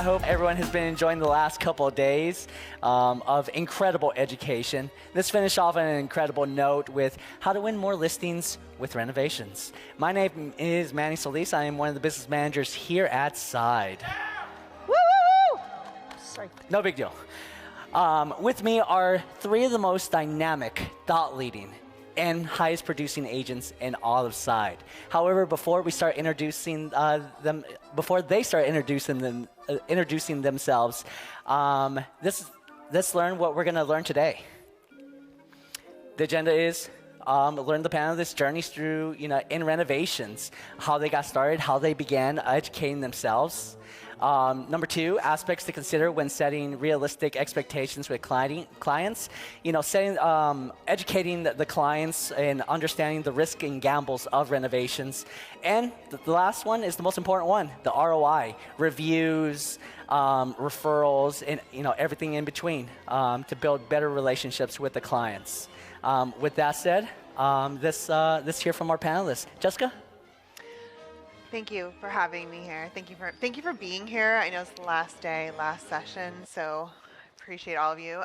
I hope everyone has been enjoying the last couple of days of incredible education. Let's finish off on an incredible note with how to win more listings with renovations. My name is Manny Solis. I am one of the business managers here at Side. Woo, woo, woo! Sorry. No big deal. With me are three of the most dynamic, thought-leading, and highest producing agents in all of Side. However, before they start introducing themselves, let's learn what we're going to learn today. The agenda is learn the panelists' journeys through, in renovations, how they got started, how they began educating themselves. Number two, aspects to consider when setting realistic expectations with clients. Educating the clients and understanding the risk and gambles of renovations. And the last one is the most important one, the ROI, reviews, referrals, and everything in between to build better relationships with the clients. With that said, let's hear from our panelists. Jessica? Thank you for having me here. Thank you for being here. I know it's the last day, last session, so I appreciate all of you.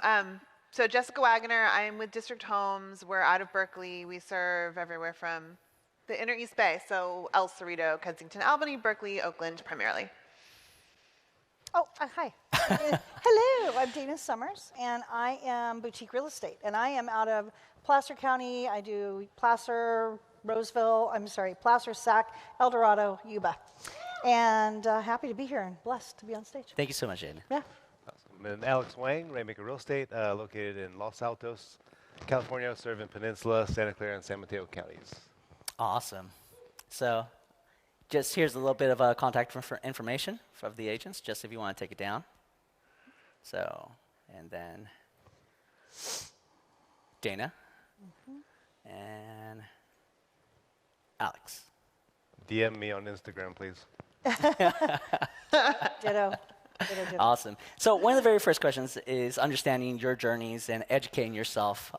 So Jessica Wagoner, I'm with District Homes. We're out of Berkeley. We serve everywhere from the Inner East Bay, so El Cerrito, Kensington, Albany, Berkeley, Oakland, primarily. Oh, hi. Hello, I'm Dana Summers, and I am Boutique Real Estate, and I am out of Placer County. I do Placer, Placer, Sac, El Dorado, Yuba. And happy to be here and blessed to be on stage. Thank you so much, Aiden. Yeah. Awesome. And Alex Wang, Rainmaker Real Estate, located in Los Altos, California, serving Peninsula, Santa Clara, and San Mateo counties. Awesome. So just here's a little bit of contact information of the agents, just if you want to take it down. So, and then Dana. And Alex. DM me on Instagram, please. Ditto. Awesome. So one of the very first questions is understanding your journeys and educating yourself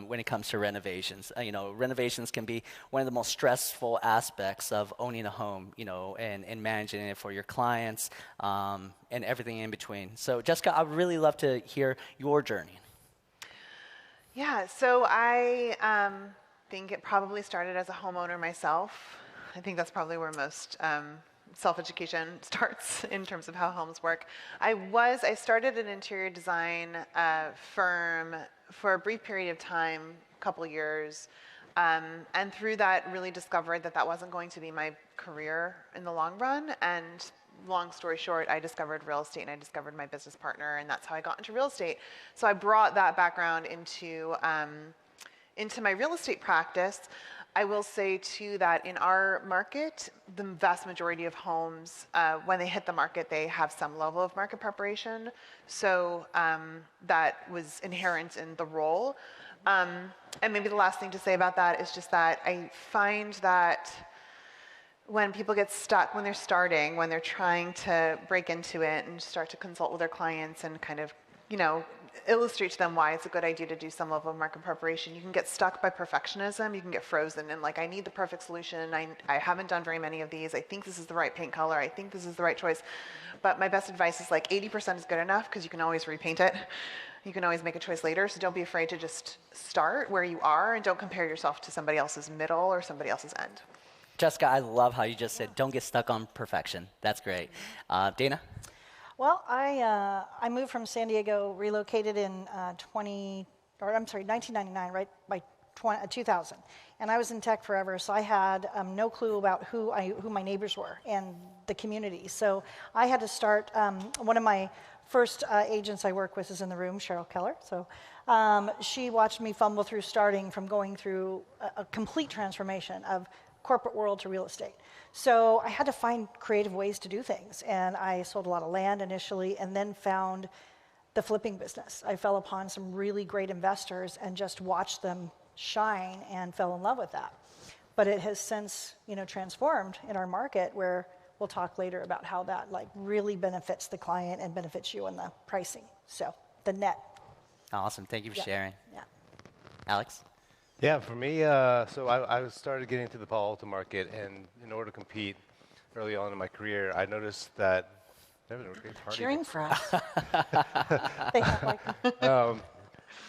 when it comes to renovations. Renovations can be one of the most stressful aspects of owning a home, and managing it for your clients and everything in between. So Jessica, I'd really love to hear your journey. Yeah, so I think it probably started as a homeowner myself. I think that's probably where most self-education starts in terms of how homes work. I started an interior design firm for a brief period of time, a couple of years, and through that really discovered that wasn't going to be my career in the long run. And long story short, I discovered real estate and I discovered my business partner, and that's how I got into real estate. So I brought that background into my real estate practice. I will say too that in our market, the vast majority of homes, when they hit the market, they have some level of market preparation. So that was inherent in the role. And maybe the last thing to say about that is just that I find that when people get stuck, when they're trying to break into it and start to consult with their clients and kind of, illustrate to them why it's a good idea to do some level of market preparation, you can get stuck by perfectionism. You can get frozen and I need the perfect solution. I haven't done very many of these. I think this is the right paint color. I think this is the right choice. But my best advice is 80% is good enough because you can always repaint it. You can always make a choice later. So don't be afraid to just start where you are and don't compare yourself to somebody else's middle or somebody else's end. Jessica, I love how you just said, don't get stuck on perfection. That's great. Dana? Well, I moved from San Diego, relocated in 1999, right by 2000, and I was in tech forever. So I had no clue about who my neighbors were and the community. So I had to start. One of my first agents I work with is in the room, Cheryl Keller. So she watched me fumble through starting from going through a complete transformation of corporate world to real estate. So I had to find creative ways to do things. And I sold a lot of land initially and then found the flipping business. I fell upon some really great investors and just watched them shine and fell in love with that. But it has since, transformed in our market where we'll talk later about how that really benefits the client and benefits you in the pricing. So the net. Awesome. Thank you for sharing. Yeah. Alex? Yeah, for me, so I started getting into the Palo Alto market, and in order to compete early on in my career, I noticed that They're having a great party. Cheering for us. They have like,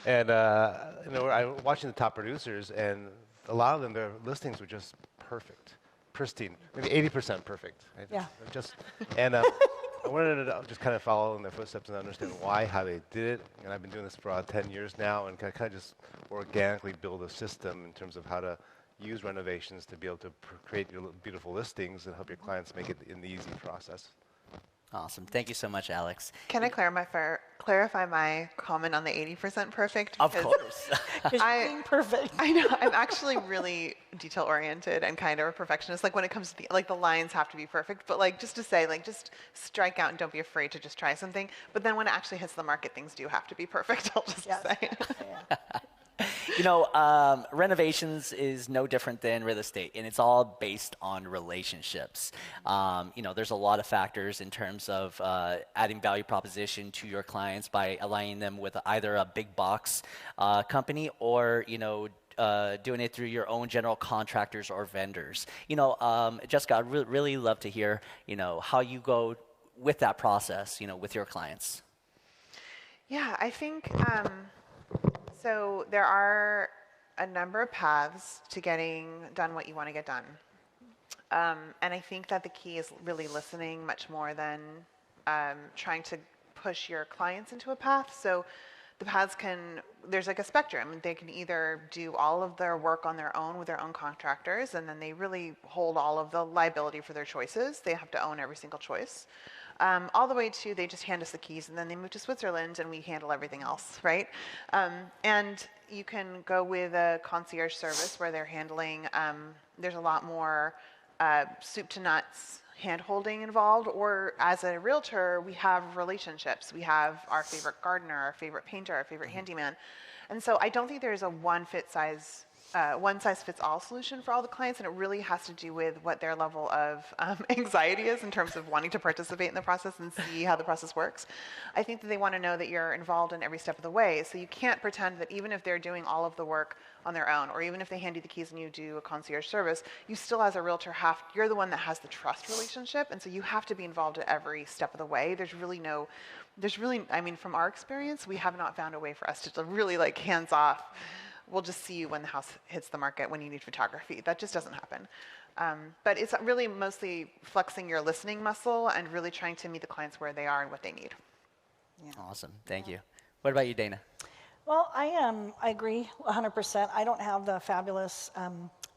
And I'm watching the top producers, and a lot of them, their listings were just perfect, pristine, maybe 80% perfect. Right? Yeah. Just, and I wanted to just kind of follow in their footsteps and understand why, how they did it. And I've been doing this for 10 years now, and kind of just organically build a system in terms of how to use renovations to be able to create your beautiful listings and help your clients make it in the easy process. Awesome. Thank you so much, Alex. Can I clarify my comment on the 80% perfect? Of Because course. because you're being perfect. I know I'm actually really detail oriented and kind of a perfectionist. Like when it comes to the lines have to be perfect, but like just to say like just strike out and don't be afraid to just try something. But then when it actually hits the market, things do have to be perfect. I'll just Yes. say. Yeah. Renovations is no different than real estate, and it's all based on relationships. There's a lot of factors in terms of adding value proposition to your clients by aligning them with either a big box company or, doing it through your own general contractors or vendors. Jessica, I'd really love to hear, how you go with that process, with your clients. Yeah, I think so. There are a number of paths to getting done what you want to get done. And I think that the key is really listening much more than trying to push your clients into a path. So the paths there's like a spectrum. They can either do all of their work on their own with their own contractors, and then they really hold all of the liability for their choices. They have to own every single choice. All the way to they just hand us the keys and then they move to Switzerland and we handle everything else, right? And you can go with a concierge service where they're handling, there's a lot more soup to nuts hand-holding involved, or as a realtor, we have relationships. We have our favorite gardener, our favorite painter, our favorite handyman. And so I don't think there's a one-size-fits-all solution for all the clients, and it really has to do with what their level of anxiety is in terms of wanting to participate in the process and see how the process works. I think that they want to know that you're involved in every step of the way, so you can't pretend that even if they're doing all of the work on their own, or even if they hand you the keys and you do a concierge service, you still as a realtor you're the one that has the trust relationship, and so you have to be involved at every step of the way. I mean, from our experience, we have not found a way for us to really like hands off. We'll just see you when the house hits the market when you need photography. That just doesn't happen. But it's really mostly flexing your listening muscle and really trying to meet the clients where they are and what they need. Yeah. Awesome. Thank you. What about you, Dana? Well, I agree 100%. I don't have the fabulous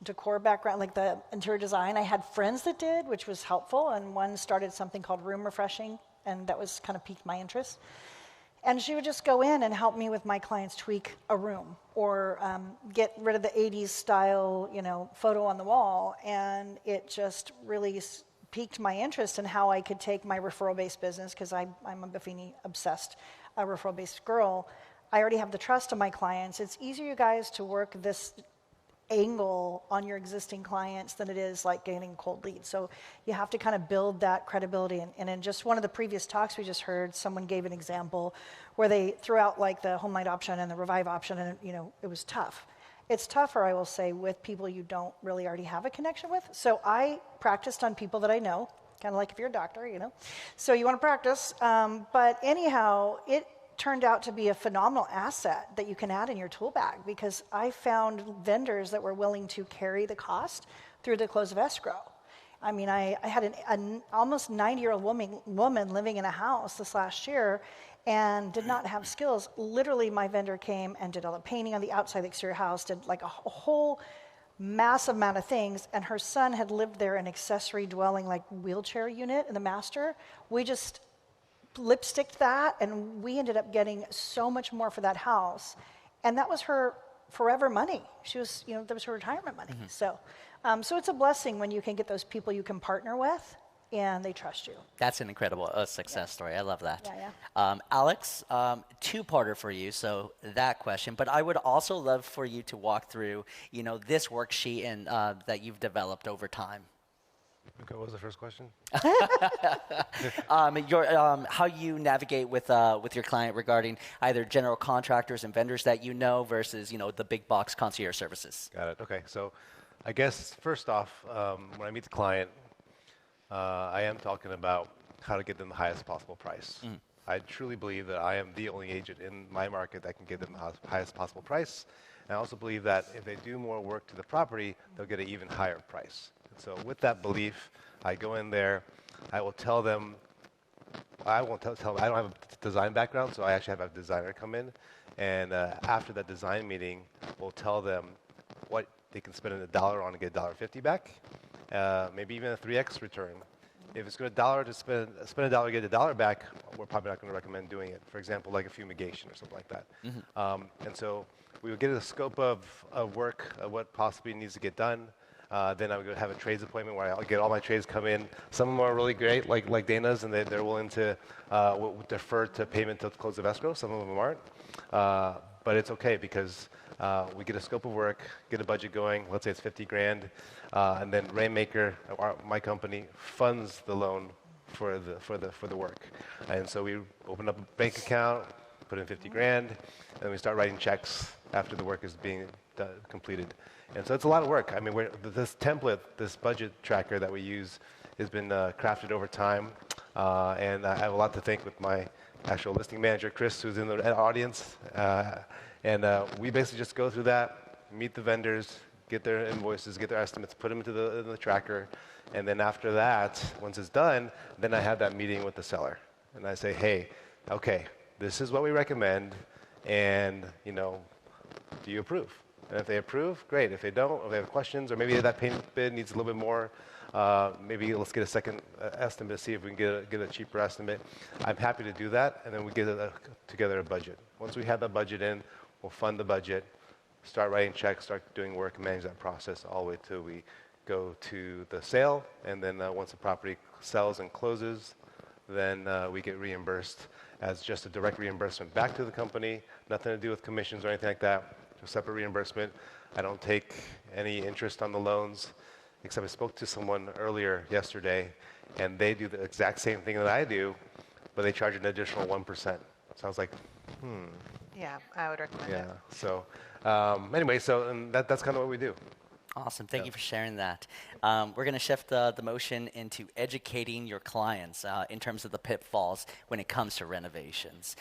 decor background, like the interior design. I had friends that did, which was helpful, and one started something called Room Refreshing, and that was kind of piqued my interest. And she would just go in and help me with my clients tweak a room or get rid of the 80s style, photo on the wall. And it just really piqued my interest in how I could take my referral-based business, because I'm a Buffini-obsessed referral-based girl. I already have the trust of my clients. It's easier, you guys, to work this angle on your existing clients than it is like gaining cold leads. So you have to kind of build that credibility. And in just one of the previous talks we just heard, someone gave an example where they threw out like the home light option and the revive option, and it was tough. It's tougher, I will say, with people you don't really already have a connection with. So I practiced on people that I know, kind of like if you're a doctor, So you want to practice. But anyhow, it turned out to be a phenomenal asset that you can add in your tool bag, because I found vendors that were willing to carry the cost through the close of escrow. I mean, I had an almost 90-year-old woman living in a house this last year and did not have skills. Literally, my vendor came and did all the painting on the outside of the exterior house, did like a whole massive amount of things, and her son had lived there in accessory dwelling, like wheelchair unit in the master. We just lipsticked that, and we ended up getting so much more for that house, and that was her forever money. She was, that was her retirement money. Mm-hmm. So it's a blessing when you can get those people you can partner with, and they trust you. That's an incredible success story. I love that. Yeah. Alex, two-parter for you, so that question, but I would also love for you to walk through, this worksheet and that you've developed over time. Okay, what was the first question? How you navigate with your client regarding either general contractors and vendors that versus the big box concierge services. Got it. Okay, so I guess first off, when I meet the client, I am talking about how to get them the highest possible price. I truly believe that I am the only agent in my market that can give them the highest possible price. And I also believe that if they do more work to the property, they'll get an even higher price. And so with that belief, I go in there, I will tell them, I won't tell them, I don't have a design background, so I actually have a designer come in. And after that design meeting, we'll tell them what they can spend $1 on to get $1.50 back, maybe even a 3x return. If it's good $1 to spend $1 to get $1 back, we're probably not going to recommend doing it. For example, like a fumigation or something like that. And so we would get a scope of work, of what possibly needs to get done. Then I would have a trades appointment where I'll get all my trades come in. Some of them are really great, like Dana's, and they're willing to defer to payment to close of escrow. Some of them aren't. But it's okay because we get a scope of work, get a budget going. Let's say it's 50 grand, and then Rainmaker, my company, funds the loan for the work. And so we open up a bank account, put in 50 grand, and then we start writing checks after the work is being completed. And so it's a lot of work. I mean, this template, this budget tracker that we use has been crafted over time. And I have a lot to thank with my actual listing manager, Chris, who's in the audience. And we basically just go through that, meet the vendors, get their invoices, get their estimates, put them into the tracker. And then after that, once it's done, then I have that meeting with the seller. And I say, hey, okay, this is what we recommend. And, do you approve? And if they approve, great. If they don't, or they have questions, or maybe that payment bid needs a little bit more, maybe let's get a second estimate to see if we can get a cheaper estimate. I'm happy to do that, and then we get together a budget. Once we have that budget in, we'll fund the budget, start writing checks, start doing work, and manage that process all the way till we go to the sale. And then once the property sells and closes, then we get reimbursed as just a direct reimbursement back to the company, nothing to do with commissions or anything like that. A separate reimbursement. I don't take any interest on the loans, except I spoke to someone earlier yesterday, and they do the exact same thing that I do, but they charge an additional 1%. So I was like, Yeah, I would recommend it. Yeah. So anyway, and that's kind of what we do. Awesome. Thank you for sharing that. We're going to shift the motion into educating your clients in terms of the pitfalls when it comes to renovations.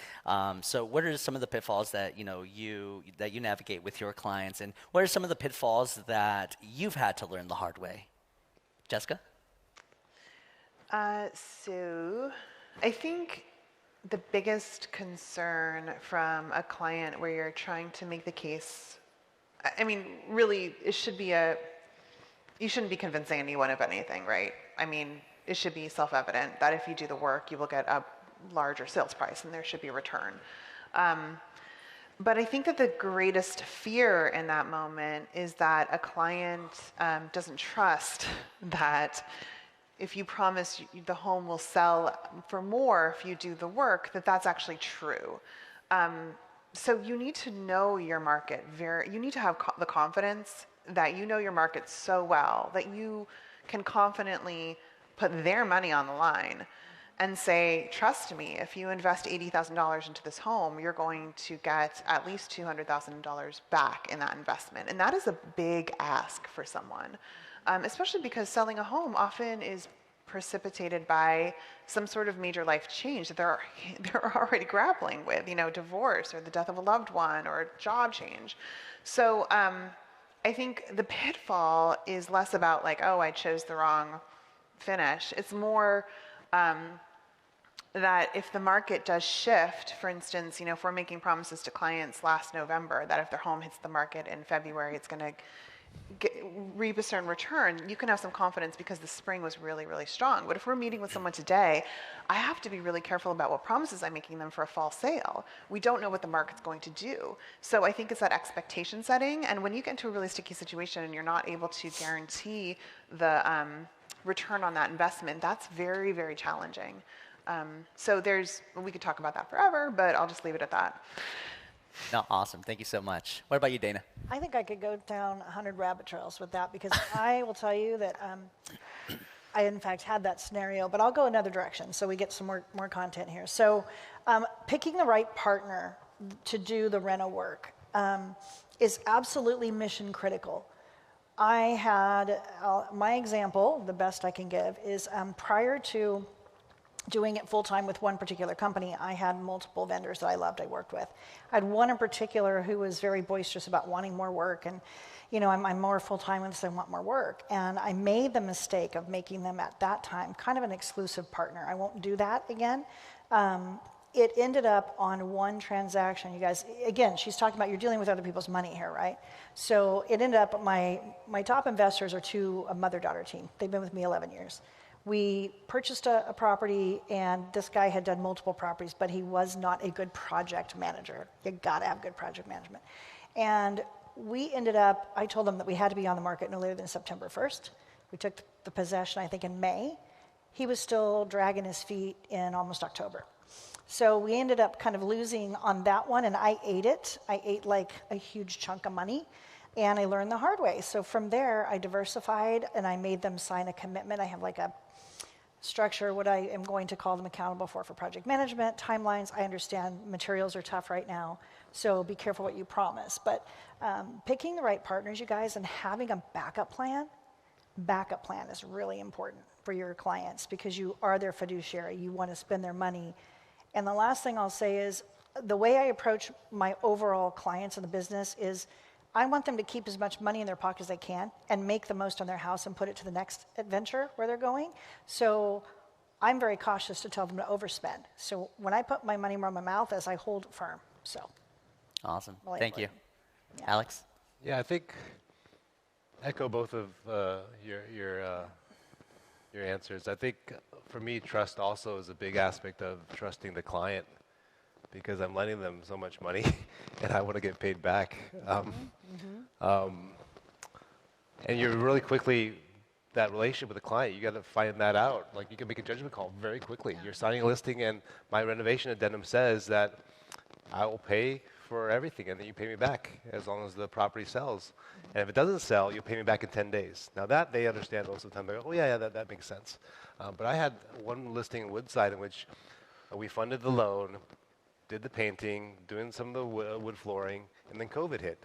So what are some of the pitfalls that you navigate with your clients, and what are some of the pitfalls that you've had to learn the hard way? Jessica? So I think the biggest concern from a client where you're trying to make the case, I mean, really, you shouldn't be convincing anyone of anything, right? I mean, it should be self-evident that if you do the work, you will get a larger sales price and there should be a return. But I think that the greatest fear in that moment is that a client doesn't trust that if you promise the home will sell for more if you do the work, that's actually true. So you need to know your market you need to have the confidence that you know your market so well that you can confidently put their money on the line and say, trust me, if you invest $80,000 into this home, you're going to get at least $200,000 back in that investment. And that is a big ask for someone, especially because selling a home often is precipitated by some sort of major life change that they're already grappling with, divorce or the death of a loved one or a job change. So I think the pitfall is less about like, oh, I chose the wrong finish. It's more that if the market does shift, for instance, if we're making promises to clients last November that if their home hits the market in February, it's going to reap a certain return, you can have some confidence because the spring was really, really strong. But if we're meeting with someone today, I have to be really careful about what promises I'm making them for a fall sale. We don't know what the market's going to do. So I think it's that expectation setting. And when you get into a really sticky situation and you're not able to guarantee the return on that investment, that's very, very challenging. So we could talk about that forever, but I'll just leave it at that. No, awesome. Thank you so much. What about you, Dana? I think I could go down 100 rabbit trails with that because I will tell you that I, in fact, had that scenario, but I'll go another direction so we get some more content here. So picking the right partner to do the reno work is absolutely mission critical. I had, my example, the best I can give, is prior to doing it full-time with one particular company, I had multiple vendors that I loved, I worked with. I had one in particular who was very boisterous about wanting more work, and I'm more full-time with this, I want more work. And I made the mistake of making them at that time kind of an exclusive partner. I won't do that again. It ended up on one transaction, you guys. Again, she's talking about you're dealing with other people's money here, right? So it ended up, my top investors are a mother-daughter team. They've been with me 11 years. We purchased a property, and this guy had done multiple properties, but he was not a good project manager. You gotta have good project management. And we ended up, I told them that we had to be on the market no later than September 1st. We took the possession, I think, in May. He was still dragging his feet in almost October. So we ended up kind of losing on that one, and I ate it. I ate like a huge chunk of money, and I learned the hard way. So from there, I diversified, and I made them sign a commitment. I have like a structure, what I am going to call them accountable for project management, timelines. I understand materials are tough right now, so be careful what you promise. But picking the right partners, you guys, and having a backup plan is really important for your clients because you are their fiduciary. You want to spend their money. And the last thing I'll say is the way I approach my overall clients in the business is I want them to keep as much money in their pocket as they can and make the most on their house and put it to the next adventure where they're going. So I'm very cautious to tell them to overspend. So when I put my money where my mouth is, I hold firm. So Awesome. really Thank you. important. Yeah. Alex? Yeah, I think echo both of your answers. I think for me, trust also is a big aspect of trusting the client because I'm lending them so much money and I want to get paid back. And you're really quickly, that relationship with the client, you got to find that out. Like you can make a judgment call very quickly. You're signing a listing and my renovation addendum says that I will pay for everything and then you pay me back as long as the property sells. And if it doesn't sell, you'll pay me back in 10 days. Now that they understand most of the time. They go, oh yeah, that makes sense. But I had one listing in Woodside in which we funded the loan, did the painting, doing some of the wood flooring, and then COVID hit.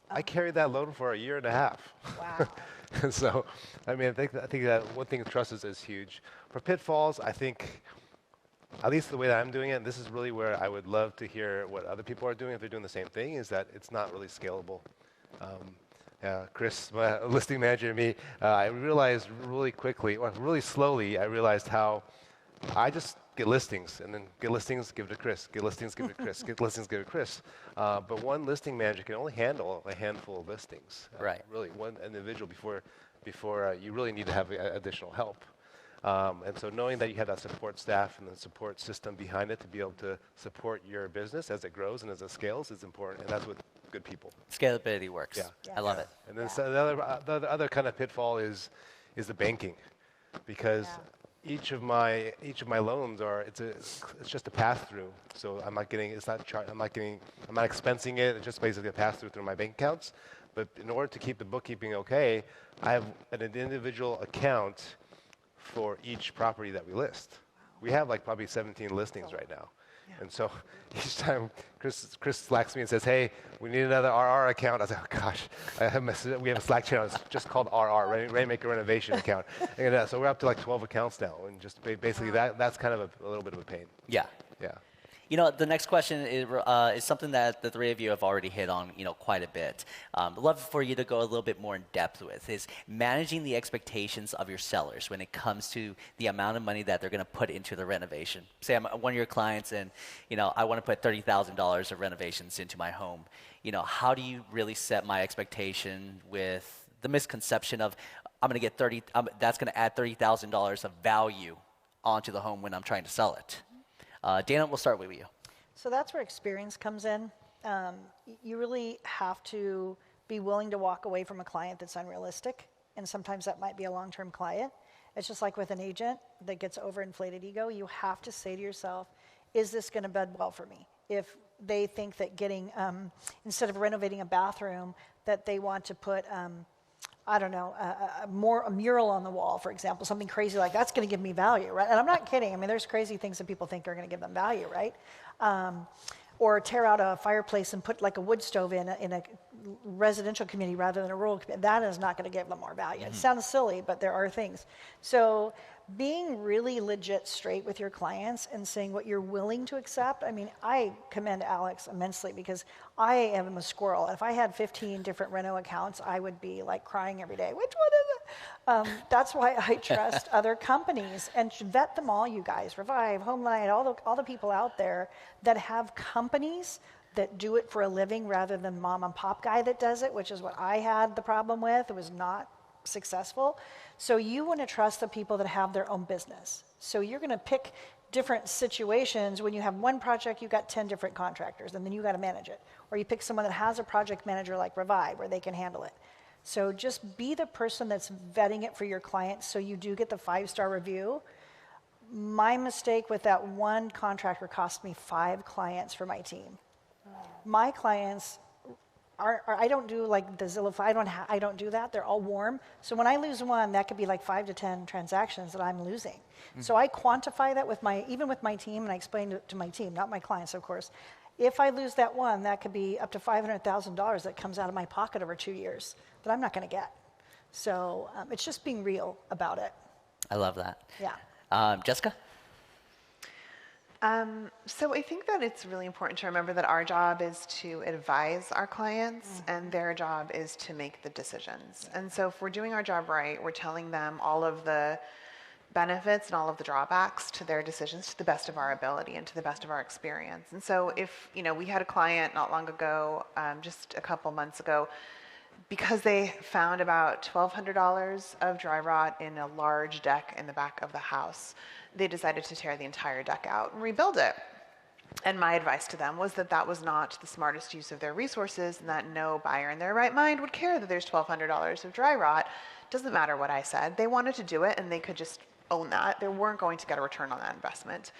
I carried that loan for a year and a half. Wow. And so, I mean, I think that one thing trust is huge. For pitfalls, I think, at least the way that I'm doing it, and this is really where I would love to hear what other people are doing if they're doing the same thing, is that it's not really scalable. Chris, my listing manager and me, I realized really quickly, or really slowly, I realized how I just get listings, and then get listings, give it to Chris, get listings, give it to Chris, get listings, give it to Chris. But one listing manager can only handle a handful of listings. Right. Really, one individual before you really need to have additional help. And so knowing that you have that support staff and the support system behind it to be able to support your business as it grows and as it scales is important, and that's what good people. Scalability works. Yeah. I love it. And then so the other kind of pitfall is the banking, because each of my loans it's just a pass through. So I'm not expensing it. It's just basically a pass through my bank accounts. But in order to keep the bookkeeping okay, I have an individual account for each property that we list. We have like probably 17 listings right now. And so each time Chris slacks me and says, hey, we need another RR account. I was like, oh gosh, we have a Slack channel. It's just called RR, Rainmaker Renovation account. And, so we're up to like 12 accounts now. And just basically that's kind of a little bit of a pain. Yeah. Yeah. You know, the next question is something that the three of you have already hit on, quite a bit. I'd love for you to go a little bit more in depth with is managing the expectations of your sellers when it comes to the amount of money that they're going to put into the renovation. Say I'm one of your clients and, I want to put $30,000 of renovations into my home. How do you really set my expectation with the misconception of I'm going to get that's going to add $30,000 of value onto the home when I'm trying to sell it? Dana, we'll start with you. So that's where experience comes in. You really have to be willing to walk away from a client that's unrealistic, and sometimes that might be a long-term client. It's just like with an agent that gets overinflated ego. You have to say to yourself, is this going to bed well for me? If they think that getting, instead of renovating a bathroom, that they want to put I don't know, a mural on the wall, for example, something crazy like that's going to give me value, right? And I'm not kidding. I mean, there's crazy things that people think are going to give them value, right? Or tear out a fireplace and put like a wood stove in a residential community rather than a rural community, that is not going to give them more value. It sounds silly, but there are things. So being really legit straight with your clients and saying what you're willing to accept. I mean, I commend Alex immensely because I am a squirrel. If I had 15 different Reno accounts, I would be like crying every day. Which one is it? That's why I trust other companies and vet them all, you guys. Revive, Homelight, all the people out there that have companies that do it for a living rather than mom and pop guy that does it, which is what I had the problem with. It was not successful. So you want to trust the people that have their own business. So you're going to pick different situations. When you have one project, you've got 10 different contractors, and then you got to manage it. Or you pick someone that has a project manager like Revive, where they can handle it. So just be the person that's vetting it for your clients so you do get the 5-star review. My mistake with that one contractor cost me 5 clients for my team. My clients I don't do like the Zillow. I don't do that. They're all warm. So when I lose one, that could be like 5 to 10 transactions that I'm losing. So I quantify that even with my team, and I explain it to my team, not my clients, of course. If I lose that one, that could be up to $500,000 that comes out of my pocket over 2 years that I'm not going to get. So it's just being real about it. I love that. Yeah. Jessica? So I think that it's really important to remember that our job is to advise our clients and their job is to make the decisions. And so if we're doing our job right, we're telling them all of the benefits and all of the drawbacks to their decisions to the best of our ability and to the best of our experience. And so if, we had a client not long ago, just a couple months ago, because they found about $1,200 of dry rot in a large deck in the back of the house, they decided to tear the entire deck out and rebuild it. And my advice to them was that that was not the smartest use of their resources and that no buyer in their right mind would care that there's $1,200 of dry rot. Doesn't matter what I said. They wanted to do it and they could just own that. They weren't going to get a return on that investment.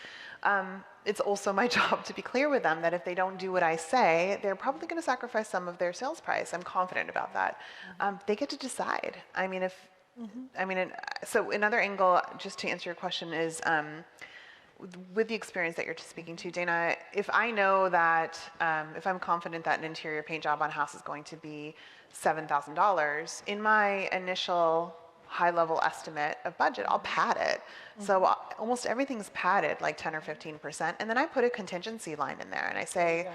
It's also my job to be clear with them that if they don't do what I say, they're probably going to sacrifice some of their sales price. I'm confident about that. They get to decide. So another angle, just to answer your question, is with the experience that you're speaking to, Dana, if I know that, if I'm confident that an interior paint job on a house is going to be $7,000, in my initial high-level estimate of budget, I'll pad it. So almost everything's padded, like 10 or 15%, and then I put a contingency line in there, and I say,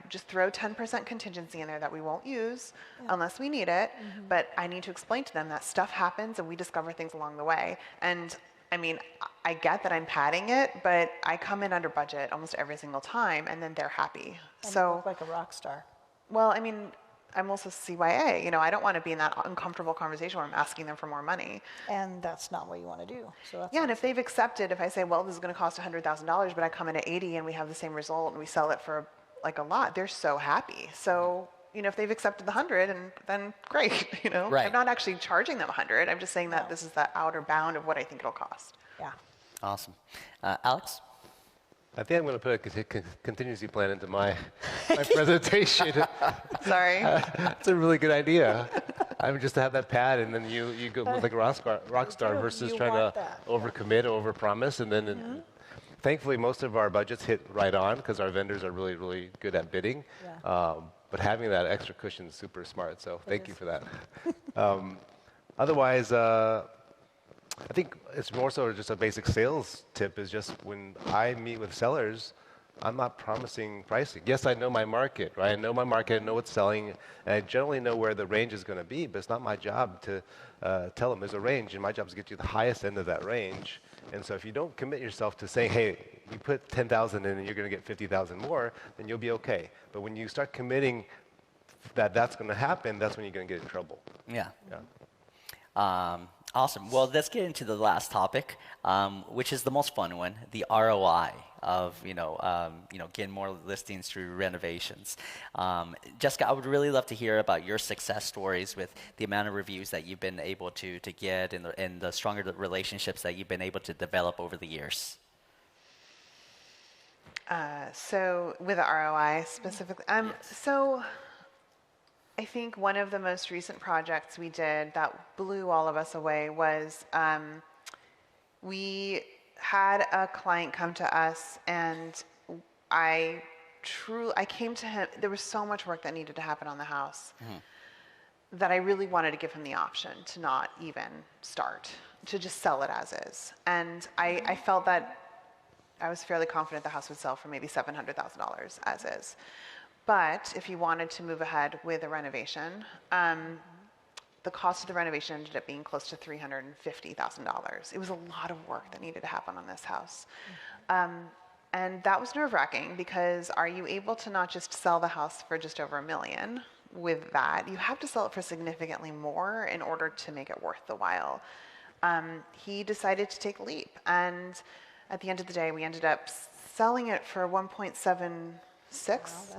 just throw 10% contingency in there that we won't use unless we need it. But I need to explain to them that stuff happens and we discover things along the way. And I get that I'm padding it, but I come in under budget almost every single time, and then they're happy. And so you look like a rock star. Well, I'm also CYA. I don't want to be in that uncomfortable conversation where I'm asking them for more money. And that's not what you want to do. So that's and if they've accepted, if I say, well, this is going to cost $100,000, but I come in at 80 and we have the same result and we sell it for like a lot, they're so happy. So, if they've accepted the 100, and then great, Right. I'm not actually charging them 100. I'm just saying that this is the outer bound of what I think it'll cost. Yeah. Awesome. Alex? I think I'm going to put a contingency plan into my presentation. Sorry. That's a really good idea. Just to have that pad, and then you go with like a rock star versus You trying want to that. overcommit, overpromise, and then thankfully most of our budgets hit right on because our vendors are really, really good at bidding. Yeah. But having that extra cushion is super smart. So thank you for that. Otherwise, I think it's more so just a basic sales tip is just when I meet with sellers, I'm not promising pricing. Yes, I know my market, right? I know my market, I know what's selling, and I generally know where the range is going to be, but it's not my job to tell them there's a range, and my job is to get you the highest end of that range. And so if you don't commit yourself to saying, hey, you put 10,000 in and you're going to get 50,000 more, then you'll be okay. But when you start committing that that's going to happen, that's when you're going to get in trouble. Yeah. Awesome. Well, let's get into the last topic, which is the most fun one, the ROI of getting more listings through renovations. Jessica, I would really love to hear about your success stories with the amount of reviews that you've been able to get and the stronger relationships that you've been able to develop over the years. So with the ROI specifically, Yes. So I think one of the most recent projects we did that blew all of us away was we had a client come to us, and I I came to him, there was so much work that needed to happen on the house that I really wanted to give him the option to not even start, to just sell it as is. And I felt that I was fairly confident the house would sell for maybe $700,000 as is. But if he wanted to move ahead with a renovation, the cost of the renovation ended up being close to $350,000. It was a lot of work that needed to happen on this house. And that was nerve-wracking, because are you able to not just sell the house for just over $1 million with that? You have to sell it for significantly more in order to make it worth the while. He decided to take a leap, and at the end of the day, we ended up selling it for 1.76,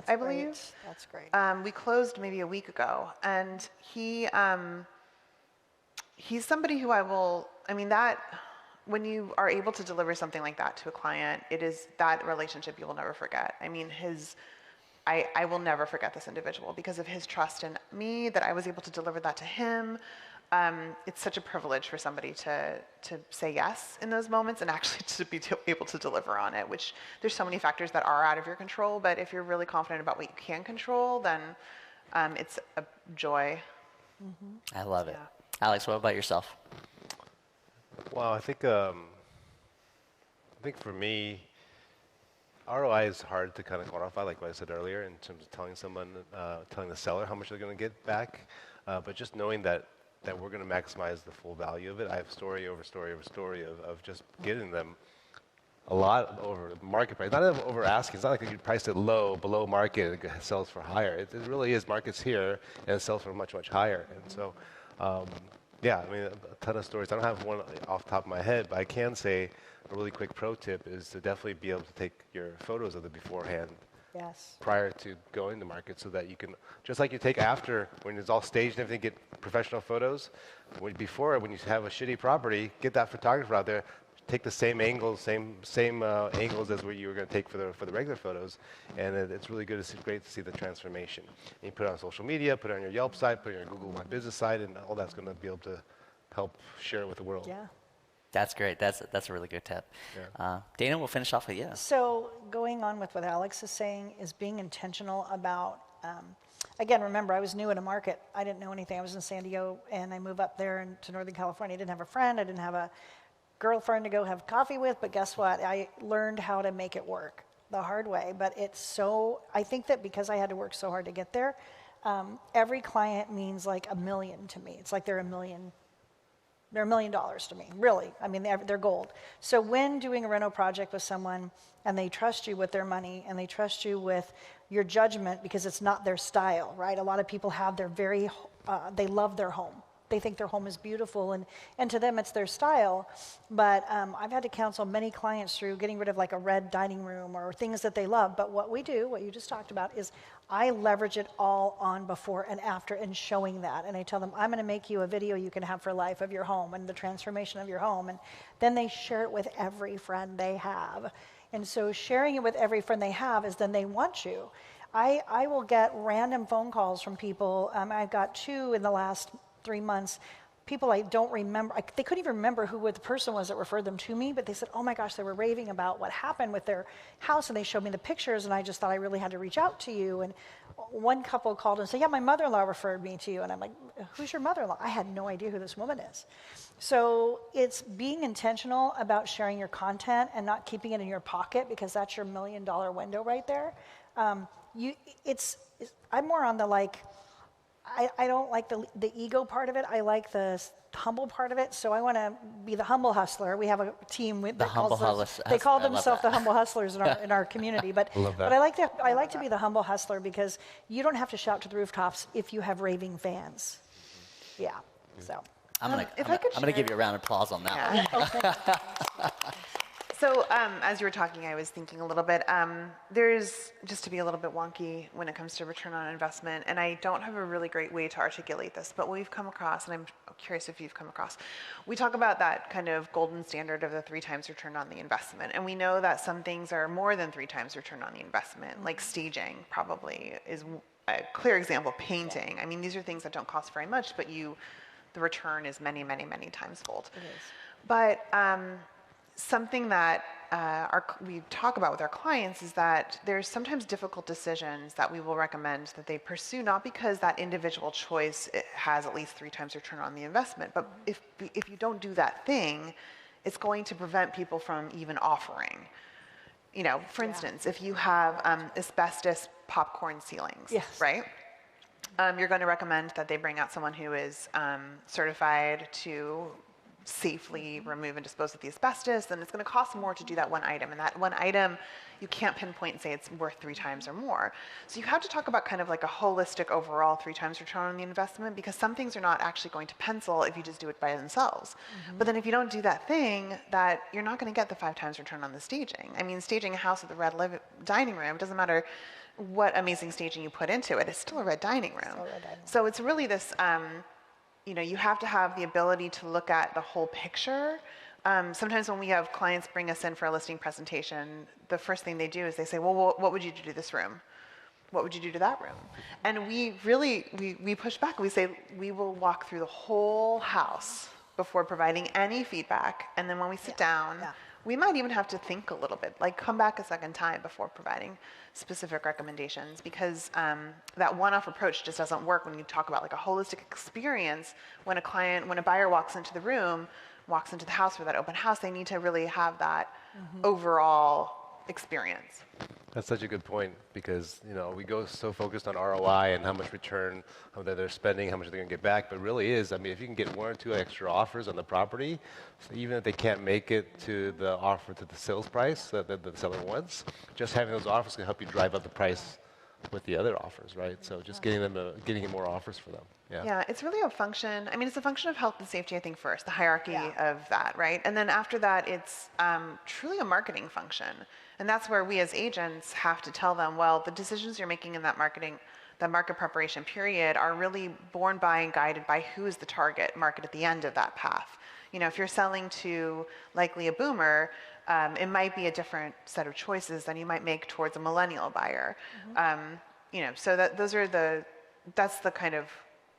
I believe. Great. That's great. We closed maybe a week ago, and he's somebody who when you are able to deliver something like that to a client, it is that relationship you will never forget. I mean, I will never forget this individual because of his trust in me, that I was able to deliver that to him. It's such a privilege for somebody to say yes in those moments and actually to be able to deliver on it, which there's so many factors that are out of your control, but if you're really confident about what you can control, then it's a joy. I love it. Alex, what about yourself? Well, I think for me, ROI is hard to kind of quantify, like what I said earlier, in terms of telling the seller how much they're going to get back. But just knowing that we're going to maximize the full value of it. I have story over story over story of just getting them a lot over market price. Not over asking. It's not like you price it low, below market, it sells for higher. It really is markets here, and it sells for much, much higher. And so, yeah, I mean, a ton of stories. I don't have one off the top of my head, but I can say a really quick pro tip is to definitely be able to take your photos of the beforehand. Yes. Prior to going to market, so that you can, just like you take after, when it's all staged and everything, get professional photos. Before, when you have a shitty property, get that photographer out there, take the same angles, same angles as what you were going to take for the regular photos, and it's really good. It's great to see the transformation. And you put it on social media, put it on your Yelp site, put it on your Google My Business site, and all that's going to be able to help share it with the world. Yeah. That's great. That's a really good tip. Yeah. Dana, we'll finish off with you. So going on with what Alex is saying is being intentional about, again, remember, I was new in a market. I didn't know anything. I was in San Diego, and I moved up there to Northern California. I didn't have a friend. I didn't have a girlfriend to go have coffee with, but guess what? I learned how to make it work the hard way. But I think that because I had to work so hard to get there, every client means like $1 million to me. It's like they're $1 million to me, really. I mean, they're gold. So when doing a reno project with someone and they trust you with their money and they trust you with your judgment because it's not their style, right? A lot of people have they love their home. They think their home is beautiful, and to them it's their style. But I've had to counsel many clients through getting rid of like a red dining room or things that they love. But what we do, what you just talked about, is I leverage it all on before and after and showing that. And I tell them, I'm going to make you a video you can have for life of your home and the transformation of your home. And then they share it with every friend they have. And so sharing it with every friend they have is then they want you. I will get random phone calls from people. I've got 2 in the last 3 months, people I don't remember. They couldn't even remember who the person was that referred them to me, but they said, oh my gosh, they were raving about what happened with their house, and they showed me the pictures, and I just thought I really had to reach out to you. And one couple called and said, yeah, my mother-in-law referred me to you. And I'm like, who's your mother-in-law? I had no idea who this woman is. So it's being intentional about sharing your content and not keeping it in your pocket, because that's your $1 million window right there. I'm more on the I don't like the ego part of it. I like the humble part of it. So I want to be the humble hustler. We have a team that they call themselves the humble hustlers in our community. But I like to be the humble hustler, because you don't have to shout to the rooftops if you have raving fans. Yeah. So I'm gonna give you a round of applause on that one. So as you were talking, I was thinking a little bit, there's, just to be a little bit wonky when it comes to return on investment, and I don't have a really great way to articulate this, but we've come across, and I'm curious if you've come across, we talk about that kind of golden standard of the 3 times return on the investment, and we know that some things are more than 3 times return on the investment, like staging probably is a clear example, painting. I mean, these are things that don't cost very much, but the return is many, many, many times fold. it is. But something that we talk about with our clients is that there's sometimes difficult decisions that we will recommend that they pursue, not because that individual choice has at least 3 times return on the investment, but if you don't do that thing, it's going to prevent people from even offering. You know, for instance, if you have asbestos popcorn ceilings, Yes. right? You're going to recommend that they bring out someone who is certified to safely remove and dispose of the asbestos, then it's going to cost more to do that one item. And that one item, you can't pinpoint and say it's worth 3 times or more. So you have to talk about kind of like a holistic overall 3 times return on the investment, because some things are not actually going to pencil if you just do it by themselves. But then if you don't do that thing, that you're not going to get the 5 times return on the staging. I mean, staging a house with a red dining room, it doesn't matter what amazing staging you put into it, it's still a red dining room. So it's really this, you know, you have to have the ability to look at the whole picture. Sometimes when we have clients bring us in for a listing presentation, the first thing they do is they say, well, what would you do to this room? What would you do to that room? And we really, we push back. We say, we will walk through the whole house before providing any feedback. And then when we sit down, we might even have to think a little bit, like come back a second time before providing specific recommendations, because that one-off approach just doesn't work when you talk about like a holistic experience. When a buyer walks into the room, walks into the house for that open house, they need to really have that overall experience. That's such a good point, because you know we go so focused on ROI and how much return that they're spending, how much they're going to get back, but really is, I mean, if you can get 1 or 2 extra offers on the property, so even if they can't make it to the offer to the sales price that the seller wants, just having those offers can help you drive up the price with the other offers, right? So just getting more offers for them. Yeah, it's really a function. I mean, it's a function of health and safety, I think, first, the hierarchy of that, right? And then after that, it's truly a marketing function. And that's where we as agents have to tell them, well, the decisions you're making in that market preparation period are really borne by and guided by who is the target market at the end of that path. You know, if you're selling to likely a boomer, it might be a different set of choices than you might make towards a millennial buyer. You know, so that's the kind of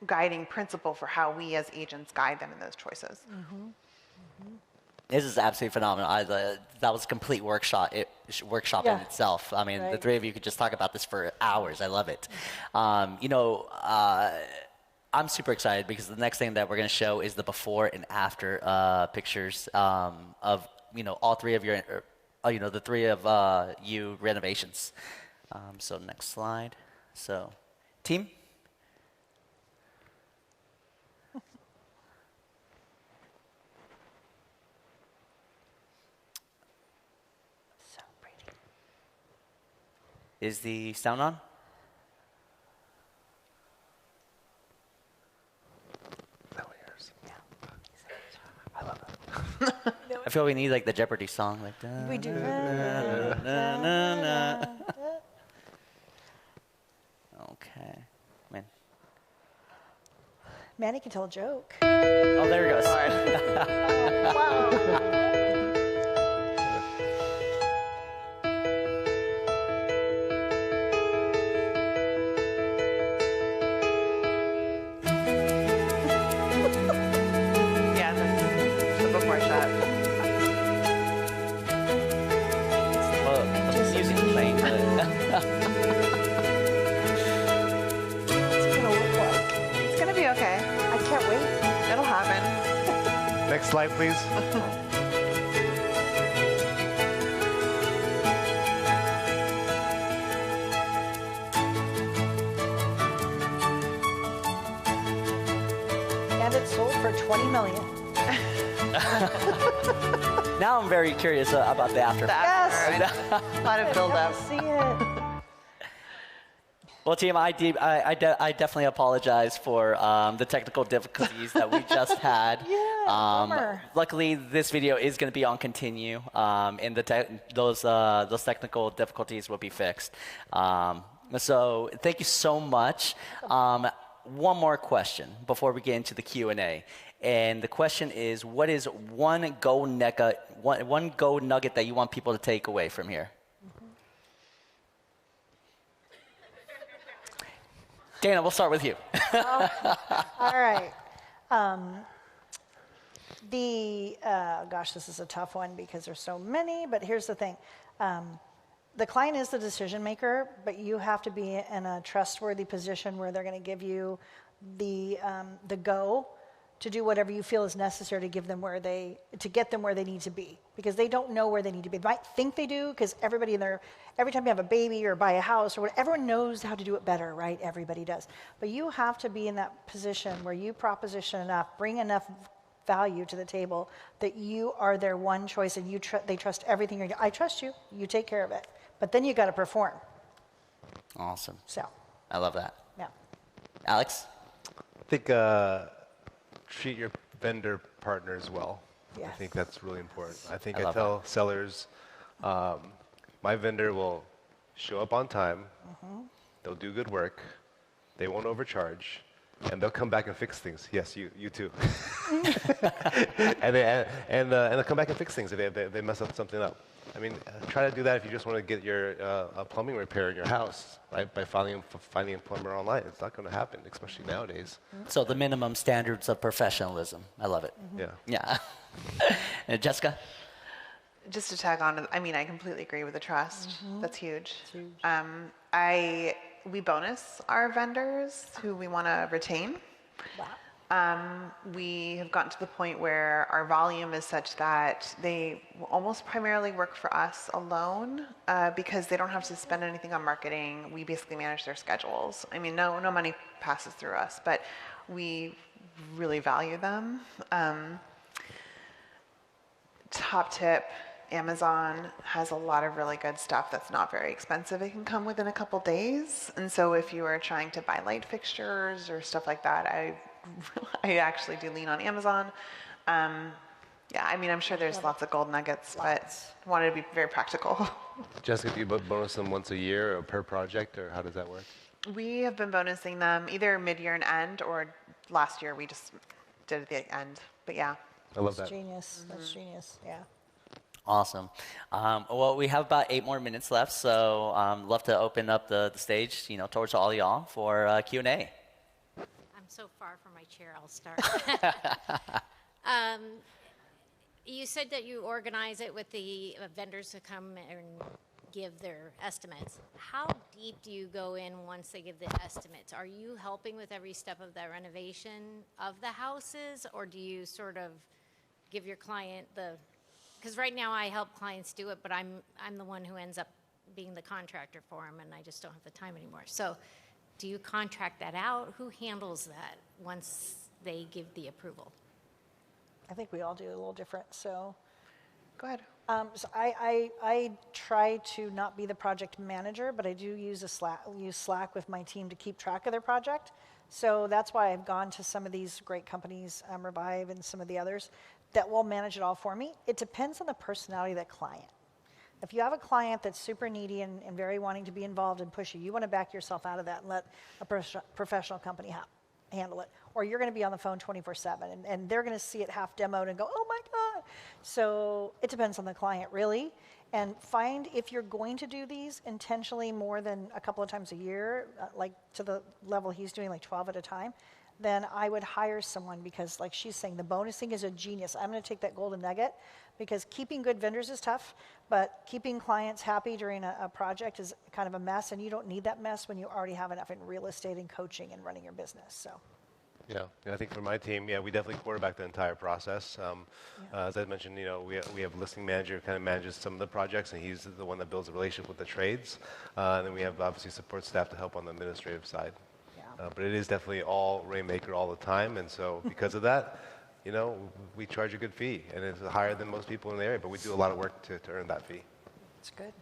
guiding principle for how we as agents guide them in those choices. This is absolutely phenomenal. That was a complete workshop in itself. I mean, the 3 of you could just talk about this for hours. I love it. You know, I'm super excited because the next thing that we're going to show is the before and after pictures of, you know, all 3 of your, you know, the 3 of you renovations. So next slide. So, team. Is the sound on? That one yours. I love it. I feel we need like the Jeopardy song, like. We do. Okay, man. Manny can tell a joke. Oh, there it goes. Wow. Yeah, the before shot. Well, the music playing. What's it gonna look like? It's going to be okay. I can't wait. It'll happen. Next slide, please. And it sold for $20 million. Now I'm very curious about the after. Yes. A lot of build up. See it. Well, team, I definitely apologize for the technical difficulties that we just had. Bummer. Luckily, this video is going to be on continue, and those technical difficulties will be fixed. So thank you so much. One more question before we get into the Q&A. And the question is, what is one gold nugget that you want people to take away from here? Dana, we'll start with you. All right. Gosh, this is a tough one because there's so many, but here's the thing. The client is the decision maker, but you have to be in a trustworthy position where they're going to give you the go to do whatever you feel is necessary to get them where they need to be, because they don't know where they need to be. They might think they do, because every time you have a baby or buy a house or whatever, everyone knows how to do it better, right? Everybody does. But you have to be in that position where you proposition enough, bring enough value to the table that you are their one choice, and they trust everything you're doing. I trust you. You take care of it. But then you got to perform. Awesome. So. I love that. Yeah. Alex? I think treat your vendor partners well. Yes. I think that's really important. I think I I love tell sellers, my vendor will show up on time, they'll do good work, they won't overcharge, and they'll come back and fix things. Yes, you too. and they'll come back and fix things if they mess up something up. I mean, try to do that if you just want to get your a plumbing repair in your house, right? By finding a plumber online. It's not going to happen, especially nowadays. So the minimum standards of professionalism. I love it. Yeah. Yeah. And Jessica? Just to tag on, I completely agree with the trust. That's huge. It's huge. We bonus our vendors who we want to retain. Wow. We have gotten to the point where our volume is such that they almost primarily work for us alone, because they don't have to spend anything on marketing. We basically manage their schedules. I mean, no money passes through us, but we really value them. Top tip, Amazon has a lot of really good stuff that's not very expensive. It can come within a couple days. And so if you are trying to buy light fixtures or stuff like that, I actually do lean on Amazon. Yeah, I'm sure there's lots of gold nuggets, but I wanted to be very practical. Jessica, do you bonus them once a year or per project, or how does that work? We have been bonusing them either mid-year and end, or last year we just did it at the end. But yeah. I love That's that. genius. That's genius. Yeah. Awesome. Well, we have about 8 more minutes left, so love to open up the stage, towards all y'all for Q&A. I'm so far from my chair, I'll start. You said that you organize it with the vendors to come and give their estimates. How deep do you go in once they give the estimates? Are you helping with every step of the renovation of the houses, or do you sort of give your client because right now I help clients do it, but I'm the one who ends up being the contractor for them, and I just don't have the time anymore. So do you contract that out? Who handles that once they give the approval? I think we all do a little different. So, Go ahead. so I try to not be the project manager, but I do use Slack with my team to keep track of their project. So that's why I've gone to some of these great companies, Revive and some of the others, that will manage it all for me. It depends on the personality of that client. If you have a client that's super needy and very wanting to be involved and pushy, you want to back yourself out of that and let a professional company handle it. Or you're going to be on the phone 24/7, and they're going to see it half demoed and go, oh my God. So it depends on the client, really. And find, if you're going to do these intentionally more than a couple of times a year, like to the level he's doing, like 12 at a time, then I would hire someone, because like she's saying, the bonusing is a genius. I'm going to take that golden nugget, because keeping good vendors is tough, but keeping clients happy during a project is kind of a mess, and you don't need that mess when you already have enough in real estate and coaching and running your business. So. Yeah, I think for my team, we definitely quarterback the entire process. As I mentioned, we have a listing manager who kind of manages some of the projects, and he's the one that builds a relationship with the trades. And then we have obviously support staff to help on the administrative side. But it is definitely all Rainmaker all the time, and so because of that, we charge a good fee, and it's higher than most people in the area, but we do a lot of work to earn that fee. It's good.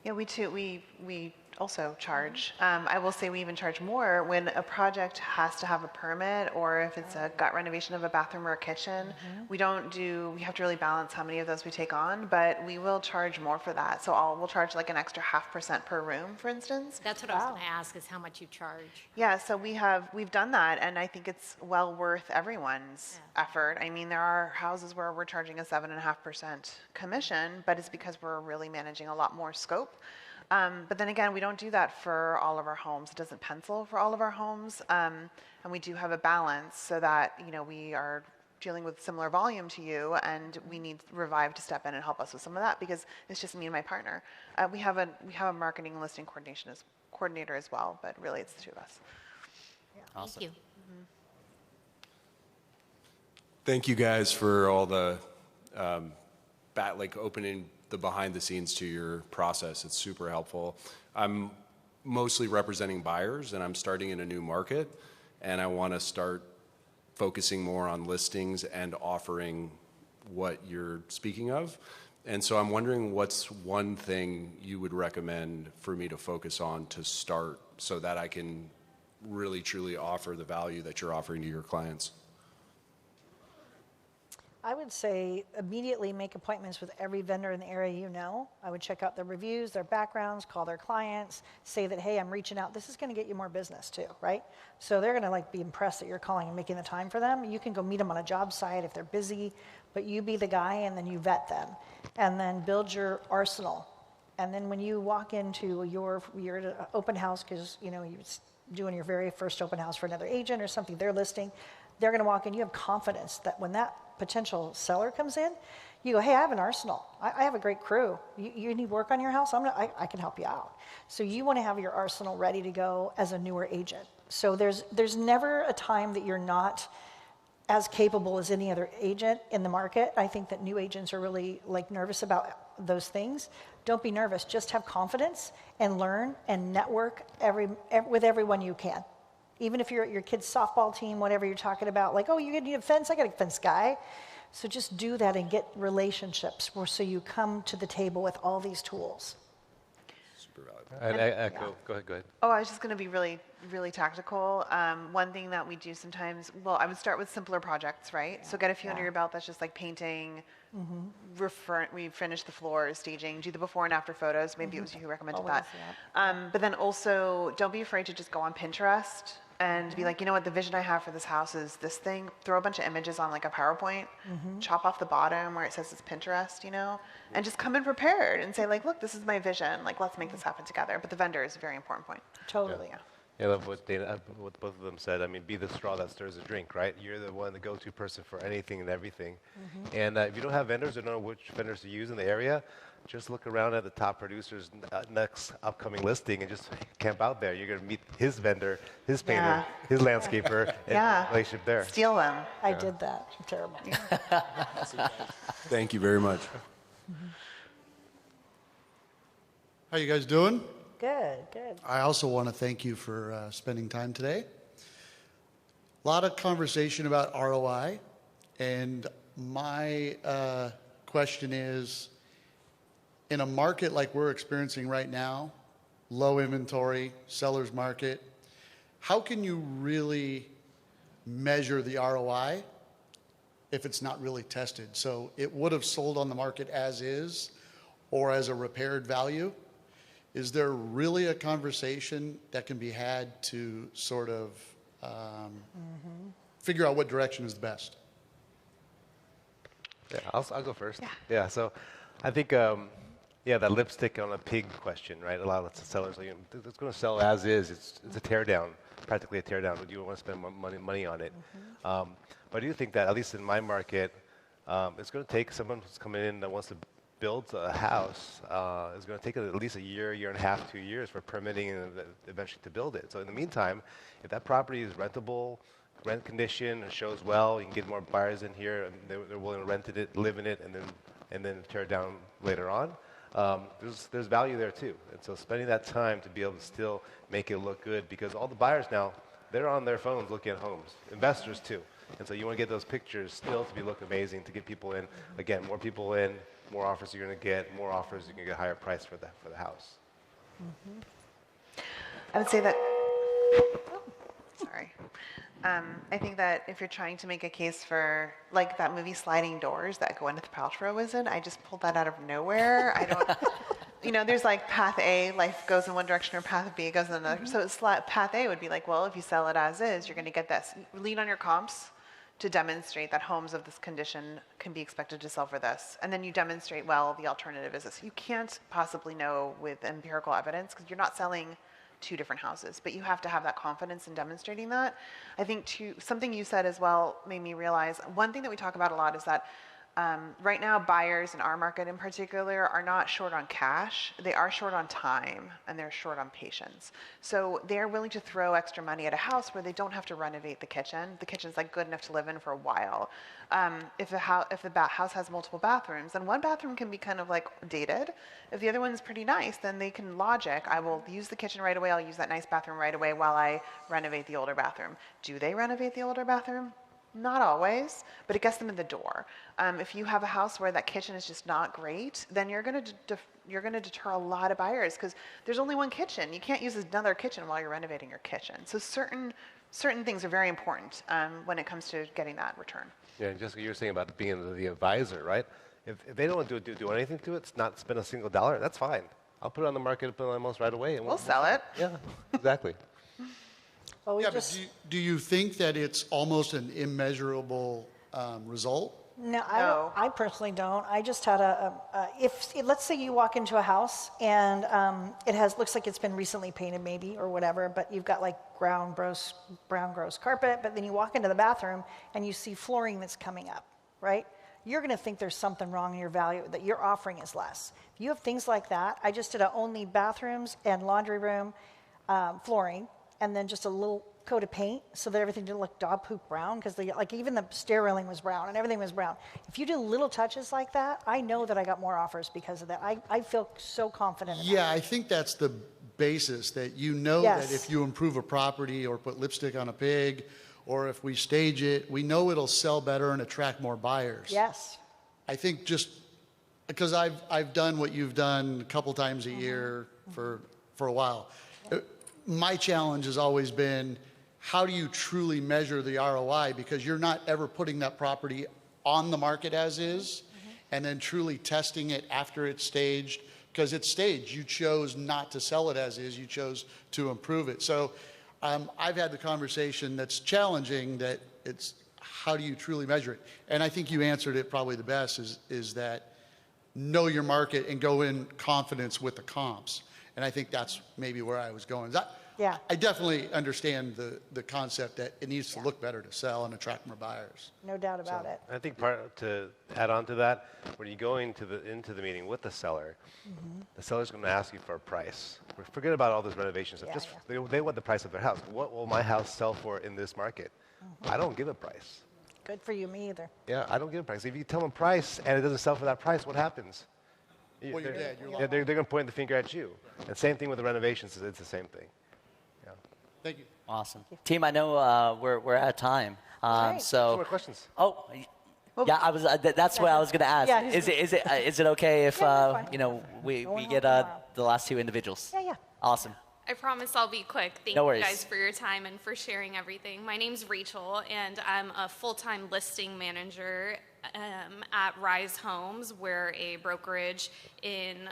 Yeah, we too. We also charge. I will say we even charge more when a project has to have a permit, or if it's a gut renovation of a bathroom or a kitchen. We have to really balance how many of those we take on, but we will charge more for that. So we'll charge like an extra 0.5% per room, for instance. That's what I was going to ask, is how much you charge. Yeah, so we've done that, and I think it's well worth everyone's effort. I mean, there are houses where we're charging a 7.5% commission, but it's because we're really managing a lot more scope. But then again, we don't do that for all of our homes. It doesn't pencil for all of our homes. And we do have a balance so that, we are dealing with similar volume to you, and we need Revive to step in and help us with some of that because it's just me and my partner. We have a marketing and listing coordinator as well, but really it's the two of us. Awesome. Thank you. Thank you guys for all the opening the behind the scenes to your process. It's super helpful. I'm mostly representing buyers, and I'm starting in a new market, and I want to start focusing more on listings and offering what you're speaking of. And so I'm wondering what's one thing you would recommend for me to focus on to start so that I can really truly offer the value that you're offering to your clients? I would say immediately make appointments with every vendor in the area you know. I would check out their reviews, their backgrounds, call their clients, say that, hey, I'm reaching out. This is going to get you more business too, right? So they're going to like be impressed that you're calling and making the time for them. You can go meet them on a job site if they're busy, but you be the guy and then you vet them. And then build your arsenal. And then when you walk into you're at an open house because you're doing your very first open house for another agent or something they're listing, they're going to walk in. You have confidence that when that potential seller comes in, you go, hey, I have an arsenal. I have a great crew. You need work on your house? I can help you out. So you want to have your arsenal ready to go as a newer agent. So there's never a time that you're not as capable as any other agent in the market. I think that new agents are really nervous about those things. Don't be nervous. Just have confidence and learn and network with everyone you can. Even if you're at your kid's softball team, whatever you're talking about, like, oh, you need a fence? I got a fence guy. So just do that and get relationships so you come to the table with all these tools. Super valuable. And I echo. Go ahead. Oh, I was just going to be really, really tactical. One thing that we do sometimes, well, I would start with simpler projects, right? Yeah. So get a few under your belt that's just like painting, we finish the floors, staging, do the before and after photos. Maybe it was you who recommended Always, that. But then also, don't be afraid to just go on Pinterest and be like, you know what, the vision I have for this house is this thing. Throw a bunch of images on like a PowerPoint, chop off the bottom where it says it's Pinterest, and just come in prepared and say like, look, this is my vision. Like, let's make this happen together. But the vendor is a very important point. Totally. Yeah. Yeah, I love what both of them said. I mean, be the straw that stirs the drink, right? You're the one, the go-to person for anything and everything. And if you don't have vendors or don't know which vendors to use in the area, just look around at the top producer's next upcoming listing and just camp out there. You're going to meet his vendor, his painter, his landscaper, and relationship there. Steal them. I did that. I'm terrible. Thank you very much. How you guys doing? Good. I also want to thank you for spending time today. A lot of conversation about ROI, and my question is, in a market like we're experiencing right now, low inventory, seller's market, how can you really measure the ROI if it's not really tested? So it would have sold on the market as is or as a repaired value. Is there really a conversation that can be had to sort of figure out what direction is the best? Yeah, I'll go first. Yeah. So I think, that lipstick on a pig question, right? A lot of sellers, it's going to sell as is. It's a tear down, practically a tear down. You don't want to spend money on it. But I do think that, at least in my market, it's going to take someone who's coming in that wants to build a house. It's going to take at least a year and a half, 2 years for permitting and eventually to build it. So in the meantime, if that property is rentable, rent condition, and shows well, you can get more buyers in here, and they're willing to rent it, live in it, and then tear it down later on. There's value there too. And so spending that time to be able to still make it look good, because all the buyers now, they're on their phones looking at homes. Investors too. And so you want to get those pictures still to look amazing, to get people in. Again, more people in, more offers you're going to get, more offers you can get a higher price for the house. I would say that, sorry. I think that if you're trying to make a case for, like that movie Sliding Doors that Gwyneth Paltrow was in, I just pulled that out of nowhere. I don't, there's like path A, life goes in one direction, or path B goes in another. So path A would be like, well, if you sell it as is, you're going to get this. Lean on your comps to demonstrate that homes of this condition can be expected to sell for this. And then you demonstrate, well, the alternative is this. You can't possibly know with empirical evidence because you're not selling two different houses, but you have to have that confidence in demonstrating that. I think something you said as well made me realize one thing that we talk about a lot is that right now, buyers in our market in particular are not short on cash. They are short on time, and they're short on patience. So they're willing to throw extra money at a house where they don't have to renovate the kitchen. The kitchen's like good enough to live in for a while. If the house has multiple bathrooms, then one bathroom can be kind of like dated. If the other one's pretty nice, then they can logic, I will use the kitchen right away, I'll use that nice bathroom right away while I renovate the older bathroom. Do they renovate the older bathroom? Not always, but it gets them in the door. If you have a house where that kitchen is just not great, then you're going to deter a lot of buyers because there's only one kitchen. You can't use another kitchen while you're renovating your kitchen. So certain things are very important when it comes to getting that return. Yeah, and just what you were saying about being the advisor, right? If they don't want to do anything to it, it's not spend a single dollar, that's fine. I'll put it on the market, put it on almost right away. And We'll sell it. Yeah, exactly. Well, we Yeah, just, but do you think that it's almost an immeasurable result? no, No. I personally don't. I just had let's say you walk into a house and looks like it's been recently painted maybe or whatever, but you've got like brown gross carpet, but then you walk into the bathroom and you see flooring that's coming up, right? You're going to think there's something wrong in your value, that your offering is less. If you have things like that, I just did only bathrooms and laundry room flooring, and then just a little coat of paint so that everything didn't look dog poop brown, because like even the stair railing was brown and everything was brown. If you do little touches like that, I know that I got more offers because of that. I feel so confident in that. Yeah, I think that's the basis, that you know Yes. that if you improve a property or put lipstick on a pig, or if we stage it, we know it'll sell better and attract more buyers. Yes. I think just because I've done what you've done a couple times a year for a while. My challenge has always been, how do you truly measure the ROI? Because you're not ever putting that property on the market as is, and then truly testing it after it's staged. Because it's staged, you chose not to sell it as is, you chose to improve it. So I've had the conversation that's challenging, that it's how do you truly measure it? And I think you answered it probably the best, is that know your market and go in confidence with the comps. And I think that's maybe where I was going. Yeah. I definitely understand the concept that it needs to look better to sell and attract more buyers. No doubt about it. I think to add on to that, when you go into the meeting with the seller, the seller's going to ask you for a price. Forget about all this renovation stuff. Yeah, They want the price of their house. What will my house sell for in this market? I don't give a price. Good for you, me either. Yeah, I don't give a price. If you tell them a price and it doesn't sell for that price, what happens? Well, you're dead. You're They're going to point the finger at you. And same thing with the renovations. It's the same thing. Yeah. Thank you. Awesome. Team, I know we're out of time. right. So, Some more questions. oh, yeah, I was. That's what I was going to ask. Yeah, Is it okay if Yeah, that's fine. we Going home get tomorrow. the last two individuals? Yeah. Awesome. I promise I'll be quick. Thank No you worries. guys for your time and for sharing everything. My name's Rachel, and I'm a full-time listing manager at Rise Homes. We're a brokerage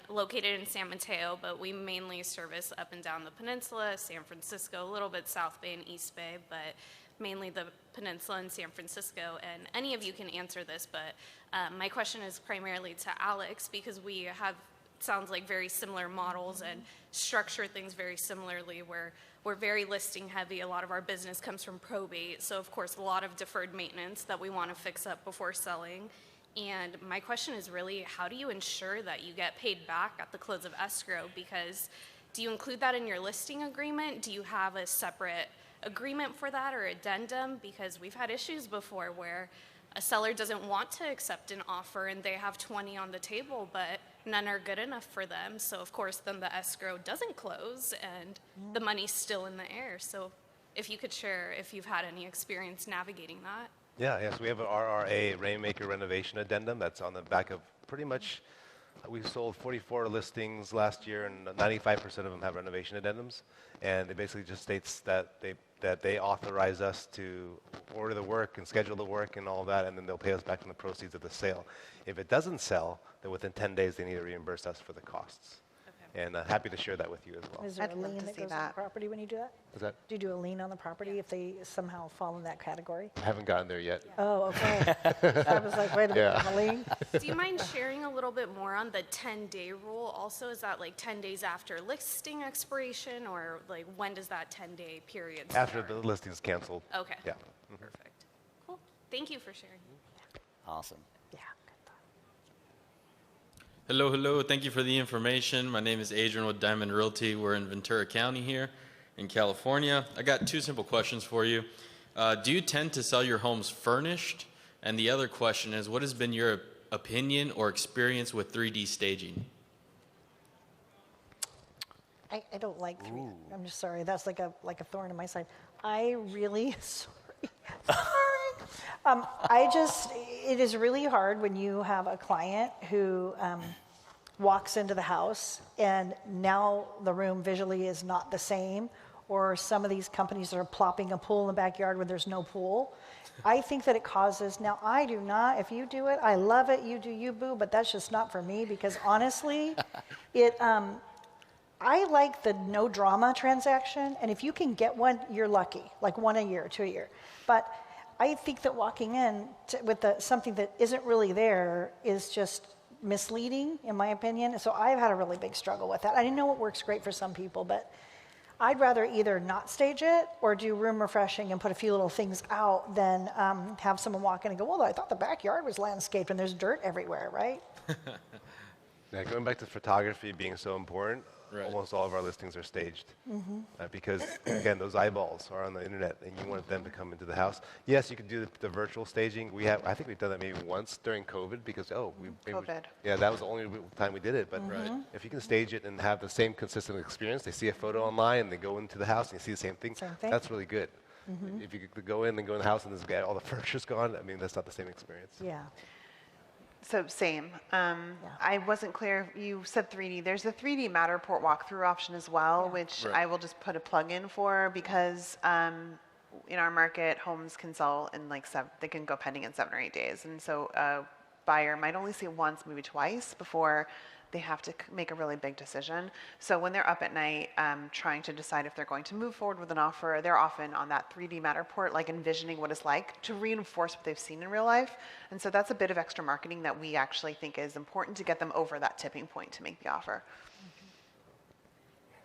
located in San Mateo, but we mainly service up and down the peninsula, San Francisco, a little bit South Bay and East Bay, but mainly the peninsula and San Francisco. And any of you can answer this, but my question is primarily to Alex, because we have sounds like very similar models and structure things very similarly, where we're very listing heavy. A lot of our business comes from probate, so of course a lot of deferred maintenance that we want to fix up before selling. And my question is really, how do you ensure that you get paid back at the close of escrow? Because do you include that in your listing agreement? Do you have a separate agreement for that or addendum? Because we've had issues before where a seller doesn't want to accept an offer and they have 20 on the table, but none are good enough for them. So of course, then the escrow doesn't close and the money's still in the air. So if you could share if you've had any experience navigating that. Yes, we have an RRA, Rainmaker Renovation Addendum, that's on the back of pretty much, we sold 44 listings last year, and 95% of them have renovation addendums. And it basically just states that they authorize us to order the work and schedule the work and all that, and then they'll pay us back from the proceeds of the sale. If it doesn't sell, then within 10 days they need to reimburse us for the costs. Okay. And happy to share that with you as well. Is there I'd a love lien to that see goes on the that. property when you do that? Is that? Do you do a lien on the property if they somehow fall in that category? I haven't gotten there yet. Oh, okay. I was like, wait a minute, Yeah. a lien? Do you mind sharing a little bit more on the 10-day rule also? Is that like 10 days after listing expiration, or like when does that 10-day period start? After the listing's canceled. Okay. Yeah. Perfect. Cool. Thank you for sharing. Awesome. Yeah, good thought. Hello, hello. Thank you for the information. My name is Adrian with Diamond Realty. We're in Ventura County here in California. I got two simple questions for you. Do you tend to sell your homes furnished? And the other question is, what has been your opinion or experience with 3D staging? I don't like 3D. I'm just sorry. That's like a thorn in my side. I really, sorry. It is really hard when you have a client who walks into the house and now the room visually is not the same, or some of these companies that are plopping a pool in the backyard when there's no pool. I think that it causes, now I do not, if you do it, I love it, you do you, boo, but that's just not for me, because honestly, I like the no drama transaction, and if you can get one, you're lucky, like one a year, 2 a year. But I think that walking in with something that isn't really there is just misleading, in my opinion. So I've had a really big struggle with that. I didn't know it works great for some people, but I'd rather either not stage it or do room refreshing and put a few little things out than have someone walk in and go, well, I thought the backyard was landscaped and there's dirt everywhere, right? Yeah, going back to photography being so important, Right. almost all of our listings are staged. Because, again, those eyeballs are on the internet, and you want them to come into the house. Yes, you could do the virtual staging. I think we've done that maybe once during COVID because, COVID. Yeah, that was the only time we did it. But if you can stage it and have the same consistent experience, they see a photo online, and they go into the house, and you see the same thing. Same thing. That's really good. If you could go in and go in the house, and all the furniture's gone, I mean, that's not the same experience. Yeah. So same. I wasn't clear. You said 3D. There's a 3D Matterport walkthrough option as well, which Right. I will just put a plug in for because in our market, homes can sell in like they can go pending in 7 or 8 days, and so a buyer might only see it once, maybe twice before they have to make a really big decision. So when they're up at night trying to decide if they're going to move forward with an offer, they're often on that 3D Matterport, like envisioning what it's like to reinforce what they've seen in real life. And so that's a bit of extra marketing that we actually think is important to get them over that tipping point to make the offer.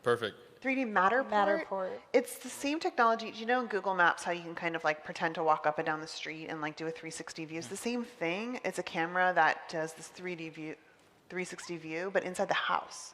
Perfect. 3D Matterport, Matterport. it's the same technology. Do you know in Google Maps how you can kind of like pretend to walk up and down the street and like do a 360 view? It's the same thing. It's a camera that does this 360 view, but inside the house.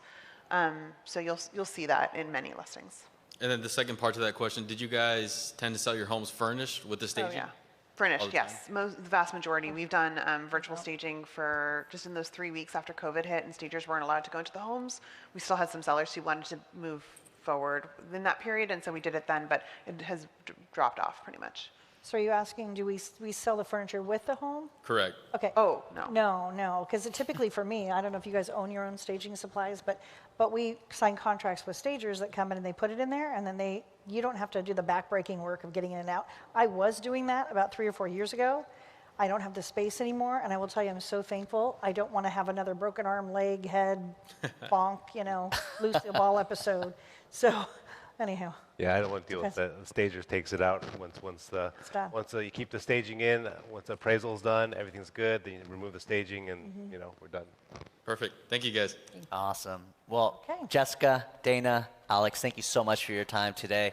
So you'll see that in many listings. And then the second part to that question, did you guys tend to sell your homes furnished with the staging? Oh yeah, All furnished. the Yes, the vast majority. We've done virtual staging for just in those 3 weeks after COVID hit, and stagers weren't allowed to go into the homes. We still had some sellers who wanted to move forward in that period, and so we did it then. But it has dropped off pretty much. So are you asking, do we sell the furniture with the home? Correct. Okay. Oh no. No, because typically for me, I don't know if you guys own your own staging supplies, but we sign contracts with stagers that come in and they put it in there, and then you don't have to do the backbreaking work of getting in and out. I was doing that about 3 or 4 years ago. I don't have the space anymore, and I will tell you, I'm so thankful. I don't want to have another broken arm, leg, head, bonk, Lucille Ball episode. So, anyhow. Yeah, I don't want to deal with Okay. that. The stager takes it out once done. you keep the staging in. Once the appraisal's done, everything's good. Then you remove the staging, and we're done. Perfect. Thank you, guys. Awesome. Well, Okay. Jessica, Dana, Alex, thank you so much for your time today.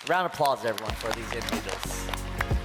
Round of applause, everyone, for these individuals.